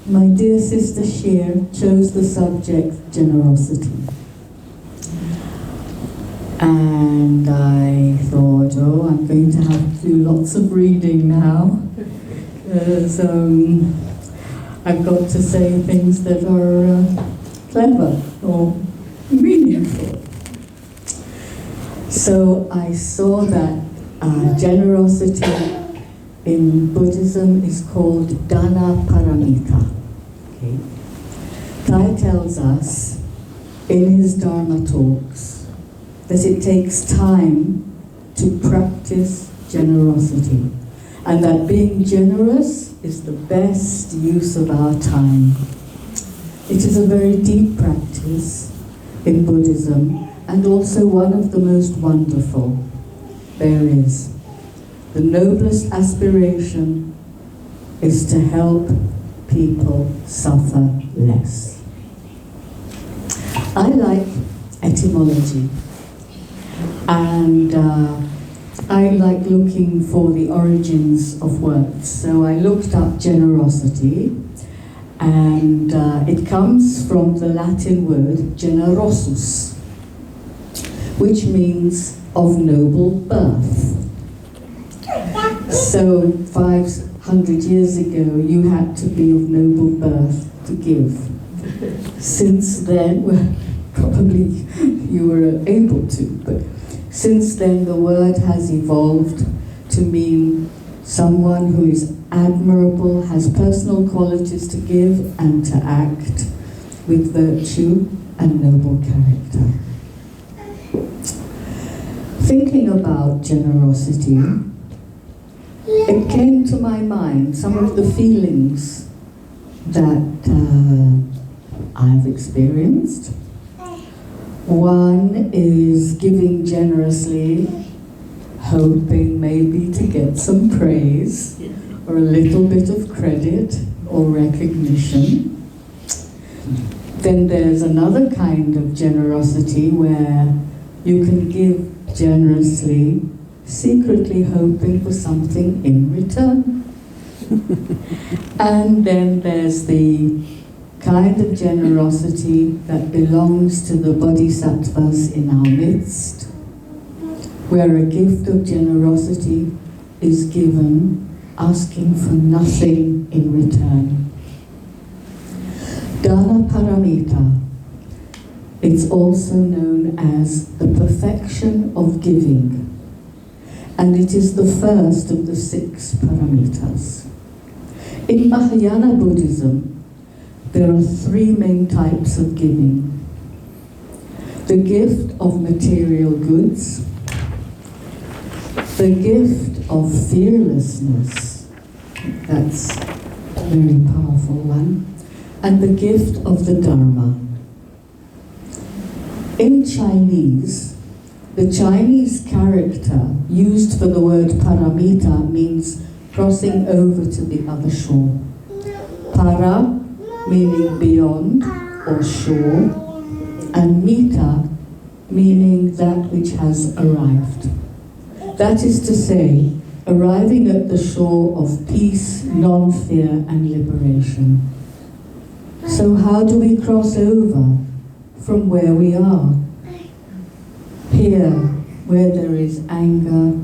my dear sister Sheer chose the subject generosity. And I thought, oh, I'm going to have to do lots of reading now, because I've got to say things that are clever or meaningful. So I saw that generosity in Buddhism is called Dana Paramita. Okay. Thai tells us in his Dharma talks that it takes time to practice generosity, and that being generous is the best use of our time. It is a very deep practice in Buddhism, and also one of the most wonderful there is. The noblest aspiration is to help people suffer less. I like etymology, and I like looking for the origins of words. So I looked up generosity, and it comes from the Latin word generosus, which means of noble birth. So 500 years ago, you had to be of noble birth to give. Since then, well, probably you were able to, but since then the word has evolved to mean someone who is admirable, has personal qualities to give and to act with virtue and noble character. Thinking about generosity, it came to my mind some of the feelings that I've experienced. One is giving generously, hoping maybe to get some praise or a little bit of credit or recognition. Then there's another kind of generosity where you can give generously, secretly hoping for something in return. And then there's the kind of generosity that belongs to the bodhisattvas in our midst, where a gift of generosity is given, asking for nothing in return. Dana Paramita, it's also known as the perfection of giving, and it is the first of the 6 paramitas. In Mahayana Buddhism, there are 3 main types of giving. The gift of material goods, the gift of fearlessness, that's a very powerful one, and the gift of the Dharma. In Chinese, the Chinese character used for the word paramita means crossing over to the other shore. Para meaning beyond or shore, and mita meaning that which has arrived. That is to say, arriving at the shore of peace, non-fear and liberation. So how do we cross over from where we are? Here, where there is anger,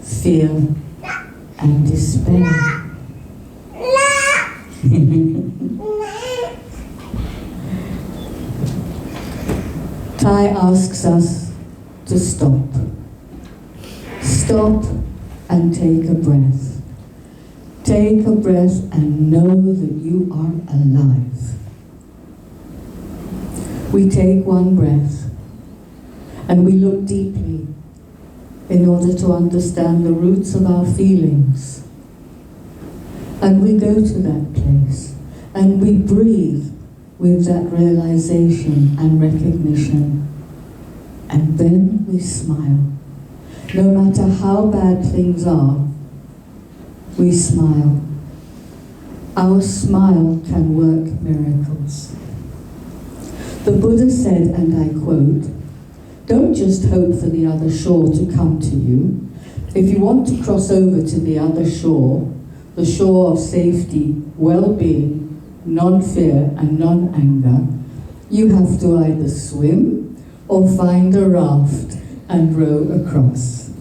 fear and despair. Thai asks us to stop. Stop and take a breath. Take a breath and know that you are alive. We take one breath and we look deeply in order to understand the roots of our feelings. And we go to that place and we breathe with that realization and recognition. And then we smile. No matter how bad things are, we smile. Our smile can work miracles. The Buddha said, and I quote, "Don't just hope for the other shore to come to you. If you want to cross over to the other shore, the shore of safety, well-being, non-fear and non-anger, you have to either swim or find a raft and row across.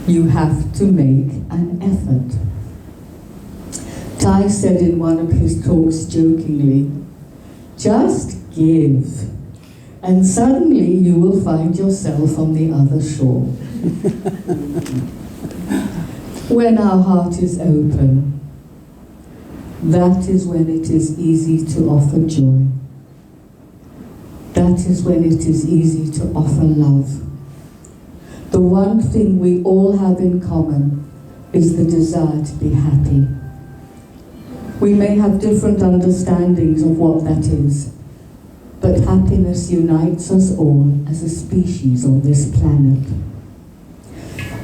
You have to make an effort. Ty said in one of his talks jokingly, just give, and suddenly you will find yourself on the other shore. When our heart is open, that is when it is easy to offer joy. That is when it is easy to offer love. The one thing we all have in common is the desire to be happy. We may have different understandings of what that is, but happiness unites us all as a species on this planet.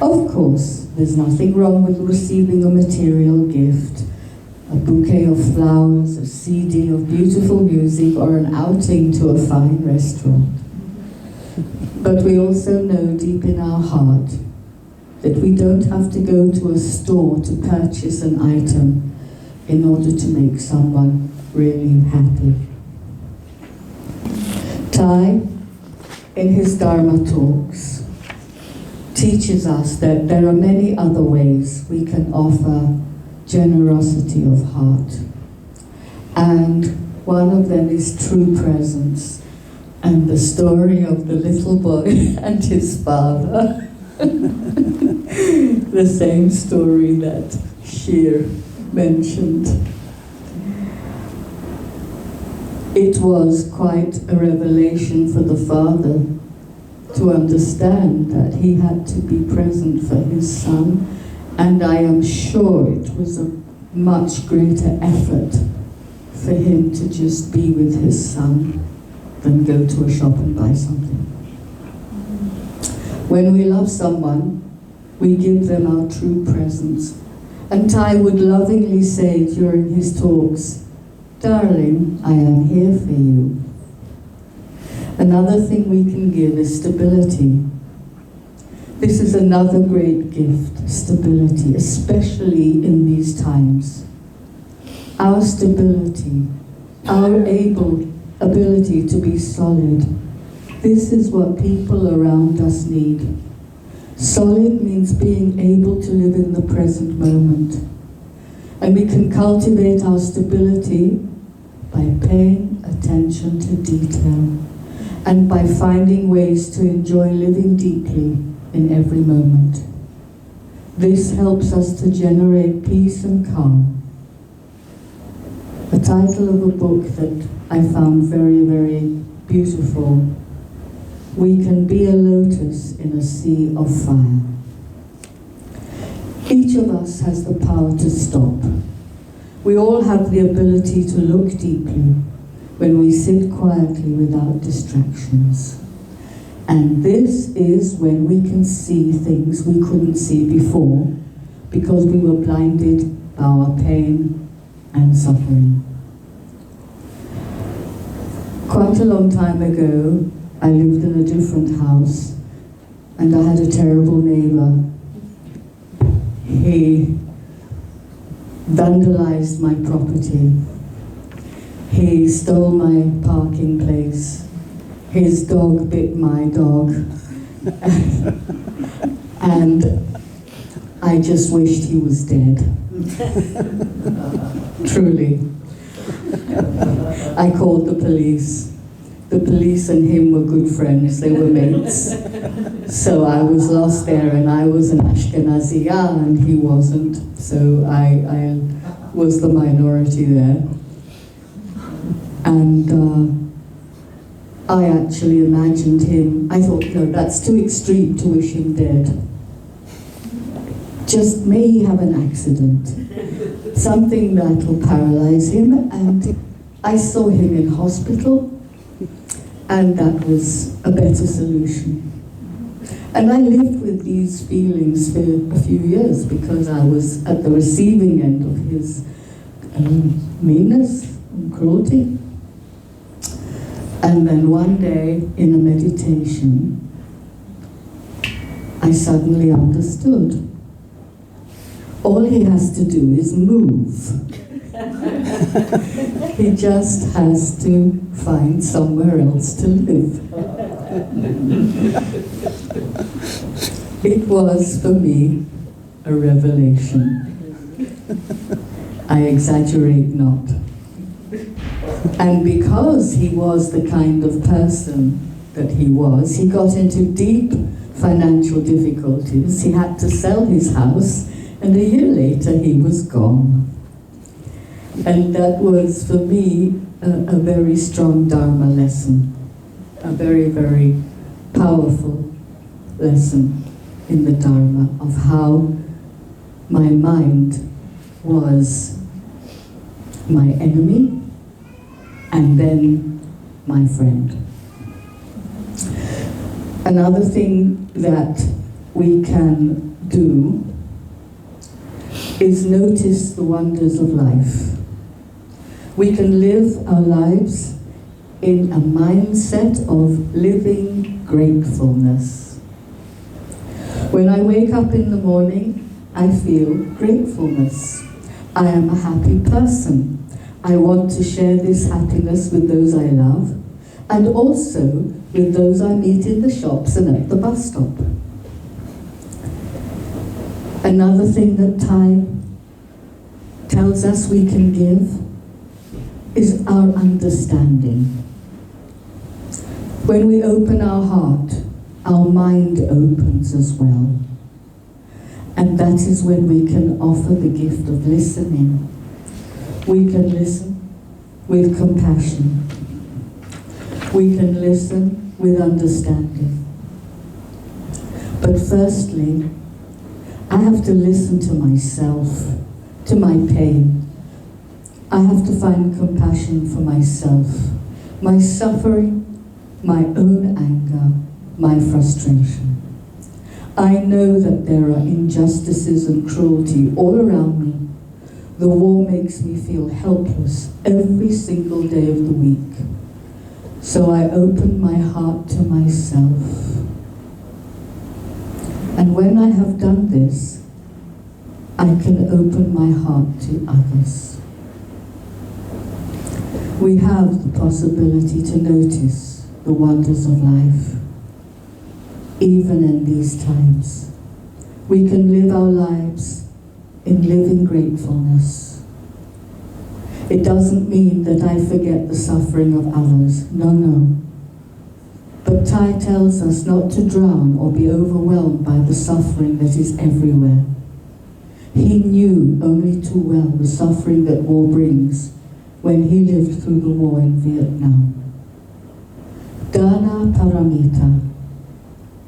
Of course, there's nothing wrong with receiving a material gift, a bouquet of flowers, a CD of beautiful music, or an outing to a fine restaurant. But we also know deep in our heart that we don't have to go to a store to purchase an item in order to make someone really happy. Ty, in his Dharma talks, teaches us that there are many other ways we can offer generosity of heart. And one of them is true presence, and the story of the little boy and his father. The same story that Shir mentioned. It was quite a revelation for the father to understand that he had to be present for his son, and I am sure it was a much greater effort for him to just be with his son than go to a shop and buy something. When we love someone, we give them our true presence. And Ty would lovingly say during his talks, "Darling, I am here for you." Another thing we can give is stability. This is another great gift, stability, especially in these times. Our stability, our ability to be solid, this is what people around us need. Solid means being able to live in the present moment. And we can cultivate our stability by paying attention to detail and by finding ways to enjoy living deeply in every moment. This helps us to generate peace and calm. The title of a book that I found very, very beautiful, "We Can Be a Lotus in a Sea of Fire." Each of us has the power to stop. We all have the ability to look deeply when we sit quietly without distractions. And this is when we can see things we couldn't see before because we were blinded by our pain and suffering. Quite a long time ago, I lived in a different house, and I had a terrible neighbor. He vandalized my property. He stole my parking place. His dog bit my dog. And I just wished he was dead. Truly. I called the police. The police and him were good friends, they were mates. So I was lost there, and I was an Ashkenaziya and he wasn't. So I was the minority there. And I actually imagined him, I thought, no, that's too extreme to wish him dead. Just may he have an accident, something that will paralyze him. And I saw him in hospital, and that was a better solution. And I lived with these feelings for a few years because I was at the receiving end of his meanness and cruelty. And then one day, in a meditation, I suddenly understood. All he has to do is move. He just has to find somewhere else to live. It was, for me, a revelation. I exaggerate not. And because he was the kind of person that he was, he got into deep financial difficulties. He had to sell his house, and a year later he was gone. And that was, for me, a very strong Dharma lesson, a very, very powerful lesson in the Dharma of how my mind was my enemy and then my friend. Another thing that we can do is notice the wonders of life. We can live our lives in a mindset of living gratefulness. When I wake up in the morning, I feel gratefulness. I am a happy person. I want to share this happiness with those I love, and also with those I meet in the shops and at the bus stop. Another thing that Thai tells us we can give is our understanding. When we open our heart, our mind opens as well. And that is when we can offer the gift of listening. We can listen with compassion. We can listen with understanding. But firstly, I have to listen to myself, to my pain. I have to find compassion for myself, my suffering, my own anger, my frustration. I know that there are injustices and cruelty all around me. The war makes me feel helpless every single day of the week. So I open my heart to myself. And when I have done this, I can open my heart to others. We have the possibility to notice the wonders of life, even in these times. We can live our lives in living gratefulness. It doesn't mean that I forget the suffering of others. No, no. But Thai tells us not to drown or be overwhelmed by the suffering that is everywhere. He knew only too well the suffering that war brings when he lived through the war in Vietnam. Dana Paramita.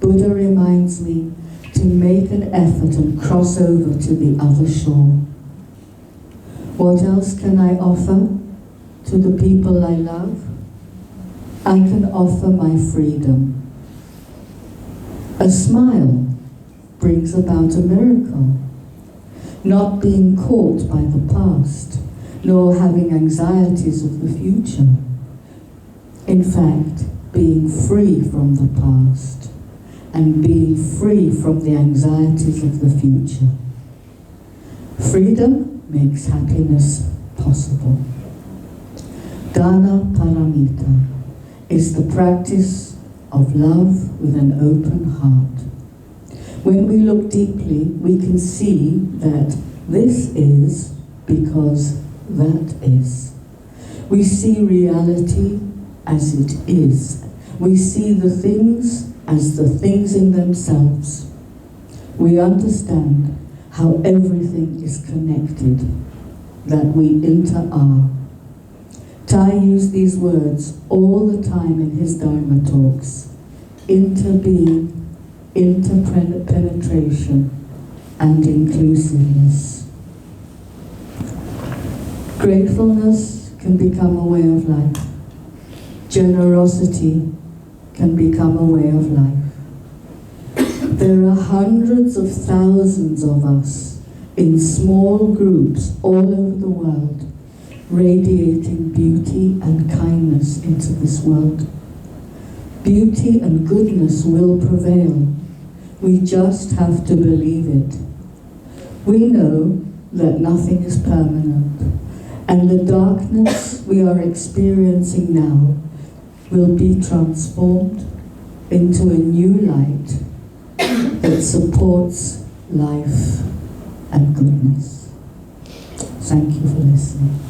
Buddha reminds me to make an effort and cross over to the other shore. What else can I offer to the people I love? I can offer my freedom. A smile brings about a miracle. Not being caught by the past, nor having anxieties of the future. In fact, being free from the past and being free from the anxieties of the future. Freedom makes happiness possible. Dana Paramita is the practice of love with an open heart. When we look deeply, we can see that this is because that is. We see reality as it is. We see the things as the things in themselves. We understand how everything is connected, that we inter-are. Thai used these words all the time in his Dharma talks. Interbeing, interpenetration, and inclusiveness. Gratefulness can become a way of life. Generosity can become a way of life. There are hundreds of thousands of us in small groups all over the world, radiating beauty and kindness into this world. Beauty and goodness will prevail. We just have to believe it. We know that nothing is permanent, And the darkness we are experiencing now will be transformed into a new light that supports life and goodness. Thank you for listening.